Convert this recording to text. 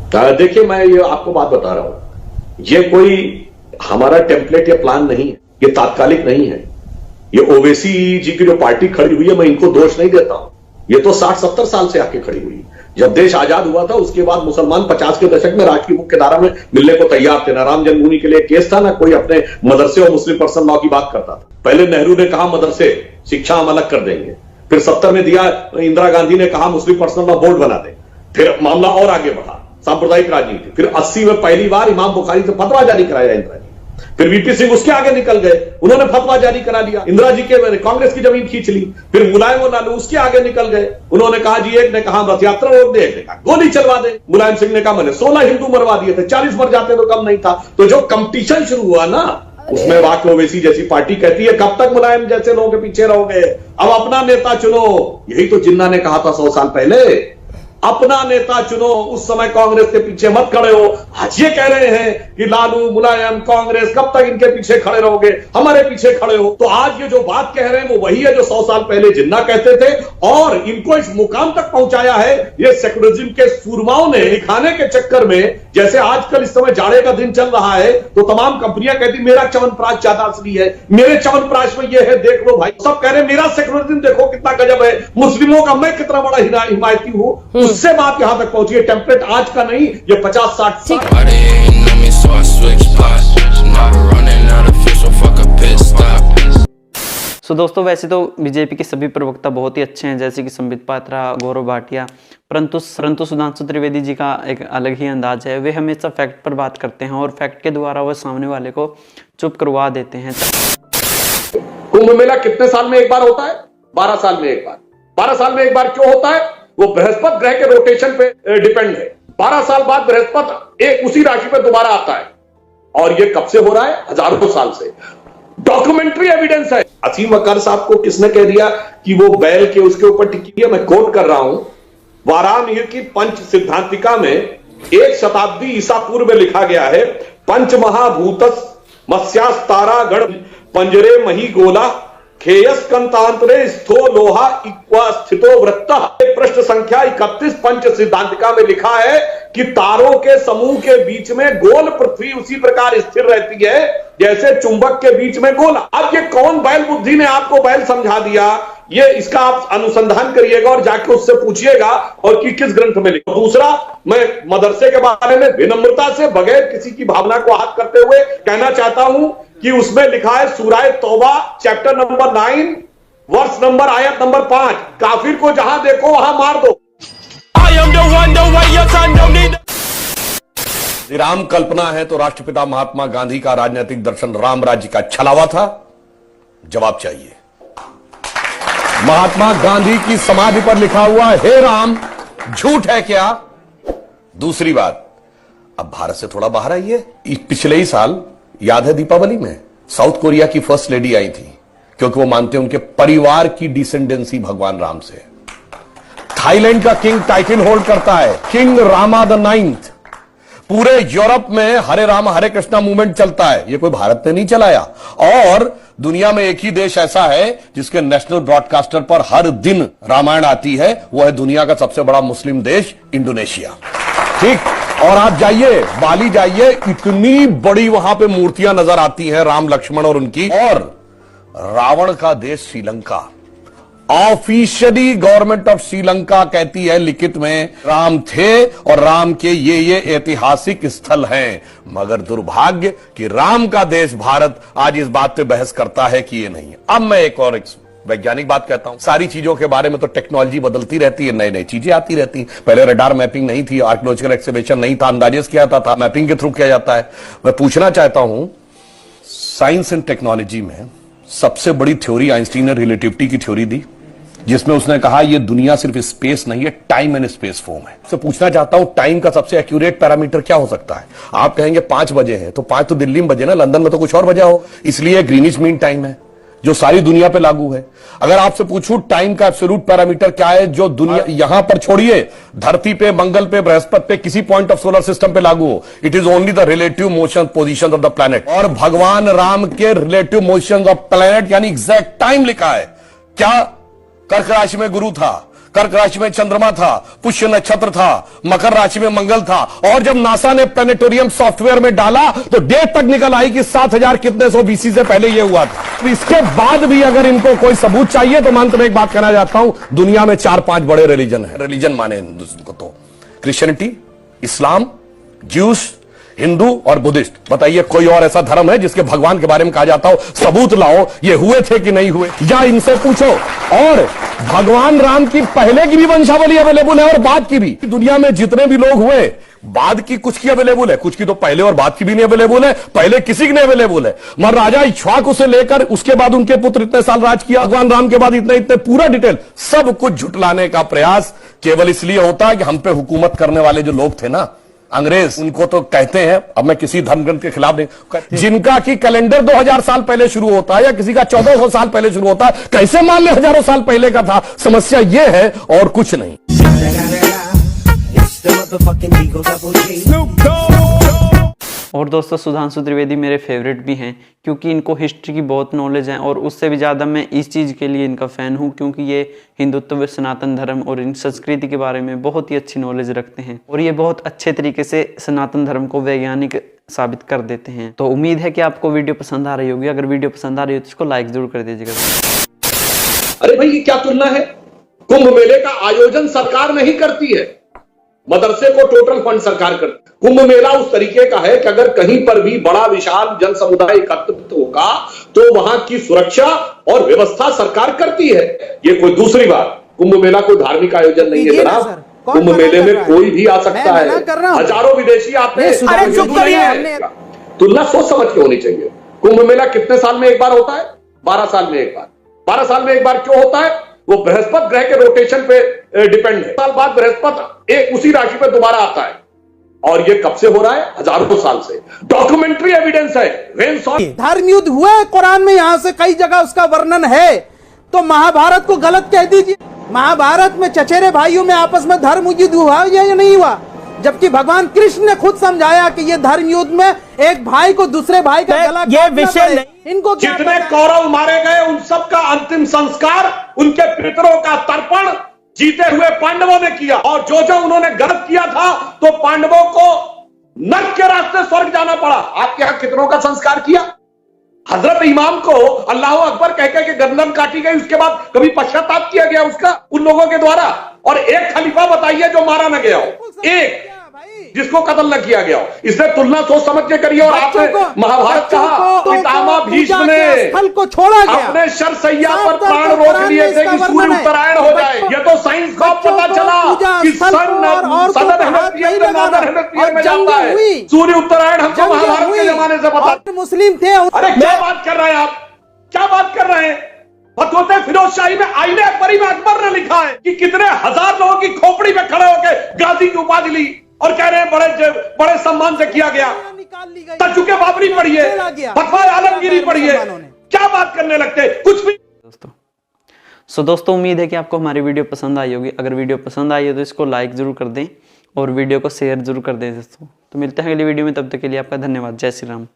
देखिए, मैं ये आपको बात बता रहा हूं, ये कोई हमारा टेम्पलेट या प्लान नहीं है, ये तात्कालिक नहीं है। ये ओवैसी जी की जो पार्टी खड़ी हुई है, मैं इनको दोष नहीं देता हूं। ये तो 60-70 साल से आके खड़ी हुई। जब देश आजाद हुआ था उसके बाद मुसलमान 50 के दशक में राष्ट्रीय मुख्य धारा में मिलने को तैयार थे। ना राम जन्मभूमि के लिए केस था, ना कोई अपने मदरसे और मुस्लिम पर्सनल लॉ की बात करता था। पहले नेहरू ने कहा मदरसे शिक्षा हम अलग कर देंगे, फिर 70 में दिया, इंदिरा गांधी ने कहा मुस्लिम पर्सनल लॉ बोर्ड बना दें, फिर मामला और आगे बढ़ा, सांप्रदायिक राजनीति। फिर 80 में पहली बार इमाम बुखारी से फतवा जारी कराया इंदिरा जी। फिर वीपी सिंह उसके आगे निकल गए, उन्होंने फतवा जारी करा लिया, इंदिरा जी के कांग्रेस की जमीन खींच ली। फिर मुलायम और लालू उसके आगे निकल गए, उन्होंने कहा जी, एक ने कहा रथ यात्रा रोक दे, एक ने कहा गोली चलवा दे। मुलायम सिंह ने कहा मैंने 16 हिंदू मरवा दिए थे, 40 मर जाते तो कम नहीं था। तो जो कंपटीशन शुरू हुआ ना, उसमें वाकई ओवैसी जैसी पार्टी कहती है कब तक मुलायम जैसे लोगों के पीछे रहोगे, अब अपना नेता चुनो। यही तो जिन्ना ने कहा था 100 साल पहले, अपना नेता चुनो, उस समय कांग्रेस के पीछे मत खड़े हो। आज ये कह रहे हैं कि लालू, मुलायम, कांग्रेस, कब तक इनके पीछे खड़े रहोगे, हमारे पीछे खड़े हो। तो आज ये जो बात कह रहे हैं वो वही है जो 100 साल पहले जिन्ना कहते थे, और इनको इस मुकाम तक पहुंचाया है ये सेकुलरिज्म के सूरमाओं ने दिखाने के चक्कर में। जैसे आजकल इस समय जाड़े का दिन चल रहा है तो तमाम कंपनियां कहती मेरा च्यवनप्राश ज्यादा असली है, मेरे च्यवनप्राश में ये है, देख लो भाई। सब कह रहे हैं मेरा सेकुलरिज्म देखो कितना गजब है, मुस्लिमों का मैं कितना बड़ा हिमायती हूं। उससे बात यहां तक पहुंची है। टेम्पलेट आज का नहीं, ये 50-60 साल। दोस्तों, वैसे तो बीजेपी के सभी प्रवक्ता बहुत ही अच्छे हैं, जैसे कि संबित पात्रा, गौरव भाटिया, परंतु सुधांशु त्रिवेदी जी का एक अलग ही अंदाज है। वे हमेशा फैक्ट पर बात करते हैं और फैक्ट के द्वारा वो सामने वाले को चुप करवा देते हैं। कुंभ मेला कितने साल में एक बार होता है? 12 साल में एक बार। 12 साल में एक बार क्यों होता है? वो बृहस्पति ग्रह के रोटेशन पे डिपेंड है। 12 साल बाद बृहस्पति एक उसी राशि पे दोबारा आता है, और ये कब से हो रहा है? हजारों साल से। डॉक्यूमेंट्री एविडेंस है। असीम अकार साहब को किसने कह दिया कि वो बैल के उसके ऊपर टिकी है? मैं कोट कर रहा हूं, वाराणसी की पंच सिद्धांतिका में 1 शताब्दी ईसा पूर्व में लिखा गया है, पंच महाभूतस मत्स्यास्तारा गण पंजरे मही गोला खेयस कंतांतरे स्थो लोहा इक्वा स्थितो वृत्ता। पृष्ठ संख्या 31 पंच सिद्धांतिका में लिखा है कि तारों के समूह के बीच में गोल पृथ्वी उसी प्रकार स्थिर रहती है जैसे चुंबक के बीच में गोला। अब ये कौन बैल बुद्धि ने आपको बैल समझा दिया? ये इसका आप अनुसंधान करिएगा और जाके उससे पूछिएगा और कि किस ग्रंथ में लिखा। दूसरा, मैं मदरसे के बारे में विनम्रता से बगैर किसी की भावना को आहत करते हुए कहना चाहता हूं कि उसमें लिखा है सूरह तौबा चैप्टर नंबर 9 वर्ष नंबर आयत नंबर 5, काफिर को जहां देखो वहां मार दो। राम कल्पना है तो राष्ट्रपिता महात्मा गांधी का राजनीतिक दर्शन राम राज्य का छलावा था? जवाब चाहिए। महात्मा गांधी की समाधि पर लिखा हुआ हे राम झूठ है क्या? दूसरी बात, अब भारत से थोड़ा बाहर आइए। पिछले ही साल याद है दीपावली में साउथ कोरिया की फर्स्ट लेडी आई थी, क्योंकि वो मानते हैं उनके परिवार की डिसेंडेंसी भगवान राम से। थाईलैंड का किंग टाइटल होल्ड करता है किंग रामा द 9th। पूरे यूरोप में हरे राम हरे कृष्णा मूवमेंट चलता है, ये कोई भारत ने नहीं चलाया। और दुनिया में एक ही देश ऐसा है जिसके नेशनल ब्रॉडकास्टर पर हर दिन रामायण आती है, वो है दुनिया का सबसे बड़ा मुस्लिम देश इंडोनेशिया। ठीक, और आप जाइए बाली जाइए, इतनी बड़ी वहां पे मूर्तियां नजर आती हैं राम लक्ष्मण और उनकी। और रावण का देश Sri Lanka, officially government of Sri Lanka कहती है लिखित में राम थे और राम के ये ऐतिहासिक स्थल हैं। मगर दुर्भाग्य कि राम का देश भारत आज इस बात पे बहस करता है कि ये नहीं है। अब मैं एक और वैज्ञानिक बात कहता हूं, सारी चीजों के बारे में तो टेक्नोलॉजी बदलती रहती है, नई नई चीजें आती रहती हैं। पहले रडार मैपिंग नहीं थी, आर्कियोलॉजिकल एक्सकवेशन नहीं था, अंदाजेस किया जाता था, मैपिंग के थ्रू किया जाता है। मैं पूछना चाहता हूं, साइंस एंड टेक्नोलॉजी में सबसे बड़ी थ्योरी आइंस्टीन ने रिलेटिविटी की थ्योरी दी, जिसमें उसने कहा यह दुनिया सिर्फ स्पेस नहीं है, टाइम एंड स्पेस फॉर्म है। तो पूछना चाहता हूं, टाइम का सबसे एक्यूरेट पैरामीटर क्या हो सकता है? आप कहेंगे 5 बजे है, तो 5 तो दिल्ली में बजे ना, लंदन में तो कुछ और बजा हो, इसलिए ग्रीनिच मीन टाइम है जो सारी दुनिया पे लागू है। अगर आपसे पूछूं टाइम का एब्सोल्यूट पैरामीटर क्या है जो दुनिया, यहां पर छोड़िए, धरती पे, मंगल पे, बृहस्पति पे, किसी पॉइंट ऑफ सोलर सिस्टम पे लागू हो, it is only the relative motion position of the planet. और भगवान राम के रिलेटिव मोशन ऑफ प्लैनेट यानी एग्जैक्ट टाइम लिखा है। क्या कर्क राशि में गुरु था, कर्क राशि में चंद्रमा था, पुष्य नक्षत्र था, मकर राशि में मंगल था, और जब नासा ने प्लेनेटोरियम सॉफ्टवेयर में डाला तो डेट तक निकल आई कि 7000 कितने सौ बीसी से पहले यह हुआ था। तो इसके बाद भी अगर इनको कोई सबूत चाहिए तो मैं अंत में एक बात कहना चाहता हूं, दुनिया में 4-5 बड़े रिलीजन है, रिलीजन माने को तो क्रिश्चियनिटी, इस्लाम, ज्यूस, हिंदू और बुद्धिस्ट। बताइए कोई और ऐसा धर्म है जिसके भगवान के बारे में कहा जाता हो सबूत लाओ ये हुए थे कि नहीं हुए, या इनसे पूछो। और भगवान राम की पहले की भी वंशावली अवेलेबल है और बाद की भी। दुनिया में जितने भी लोग हुए बाद की कुछ की अवेलेबल है, कुछ की तो पहले और बाद की भी नहीं अवेलेबल है, पहले किसी की नहीं अवेलेबल है। मगर राजा इक्ष्वाकु से लेकर उसके बाद उनके पुत्र इतने साल राज किया, भगवान राम के बाद इतने इतने, पूरा डिटेल सब कुछ झुटलाने का प्रयास केवल इसलिए होता है कि हम पे हुकूमत करने वाले जो लोग थे ना अंग्रेज, उनको तो कहते हैं, अब मैं किसी धर्म ग्रंथ के खिलाफ नहीं, जिनका कि कैलेंडर 2000 साल पहले शुरू होता है या किसी का 1400 साल पहले शुरू होता है, कैसे मान ले हजारों साल पहले का था। समस्या यह है और कुछ नहीं। और दोस्तों सुधांशु त्रिवेदी मेरे फेवरेट भी हैं क्योंकि इनको हिस्ट्री की बहुत नॉलेज है, और उससे भी ज़्यादा मैं इस चीज़ के लिए इनका फ़ैन हूँ क्योंकि ये हिंदुत्व, सनातन धर्म और इन संस्कृति के बारे में बहुत ही अच्छी नॉलेज रखते हैं, और ये बहुत अच्छे तरीके से सनातन धर्म को वैज्ञानिक साबित कर देते हैं। तो उम्मीद है कि आपको वीडियो पसंद आ रही होगी। अगर वीडियो पसंद आ रही हो तो इसको लाइक जरूर कर दीजिएगा। अरे भाई ये क्या तुलना है? कुंभ मेले का आयोजन सरकार नहीं करती है, मदरसे को टोटल फंड सरकार करती है। कुंभ मेला उस तरीके का है कि अगर कहीं पर भी बड़ा विशाल जन समुदाय एकत्रित होगा तो वहां की सुरक्षा और व्यवस्था सरकार करती है। ये कोई दूसरी बात, कुंभ मेला कोई धार्मिक आयोजन नहीं है जनाब। कुंभ मेले में कोई भी आ सकता है, हजारों विदेशी आते हैं। तुलना सोच समझ के होनी चाहिए। कुंभ मेला कितने साल में एक बार होता है? 12 साल में एक बार। 12 साल में एक बार क्यों होता है? वो बृहस्पति ग्रह के रोटेशन पे डिपेंड है। साल बाद बृहस्पति एक उसी राशि पे दोबारा आता है, और ये कब से हो रहा है? हजारों साल से। डॉक्यूमेंट्री एविडेंस है। धर्म युद्ध हुए कुरान में, यहां से कई जगह उसका वर्णन है। तो महाभारत को गलत कह दीजिए। महाभारत में चचेरे भाइयों में आपस में धर्म युद्ध हुआ या नहीं हुआ? जबकि भगवान कृष्ण ने खुद समझाया कि ये धर्म युद्ध में एक भाई को दूसरे भाई का गला ये विषय नहीं। इनको जितने कौरव मारे गए उन सब का अंतिम संस्कार, उनके पितरों का तर्पण जीते हुए पांडवों ने किया, और जो जो उन्होंने गलत किया था तो पांडवों को नरक के रास्ते स्वर्ग जाना पड़ा। आपके यहां कितनों का संस्कार किया? हजरत इमाम को अल्लाह अकबर कह के गर्दन काटी गई, उसके बाद कभी पश्चाताप किया गया उसका उन लोगों के द्वारा? और एक खलीफा बताइए जो मारा न गया हो, एक जिसको कत्ल न किया गया हो। इसने तुलना सोच समझ के करिए। और आपने महाभारत कहा, पितामह भीष्म ने फल को छोड़ा गया, अपने शरसैया पर प्राण रोक लिए थे कि सूर्य उत्तरायण हो जाए। ये तो साइंस को पता चला कि सदर हेमिस्फीयर में नॉर्दर्न हेमिस्फीयर में जाता है सूर्य उत्तरायण। हमको महाभारत के जमाने से पता। मुस्लिम थे। अरे क्या बात कर रहे हैं आप? क्या बात कर रहे हैं? फतवा फिरोज शाही में, आईने अकबरी में अकबर ने लिखा है कि कितने हजार लोगों की खोपड़ी में खड़े होकर गाजी की उपाधि ली, और कह रहे हैं बड़े सम्मान से किया गया। तजुके बाबरी पढ़िए, फतवा आलमगीरी पढ़िए, क्या बात करने लगते कुछ भी। दोस्तों उम्मीद है कि आपको हमारी वीडियो पसंद आई होगी। अगर वीडियो पसंद आई हो तो इसको लाइक जरूर कर दें और वीडियो को शेयर जरूर कर दें दोस्तों। तो मिलते हैं अगली वीडियो में, तब तक के लिए आपका धन्यवाद। जय श्री राम।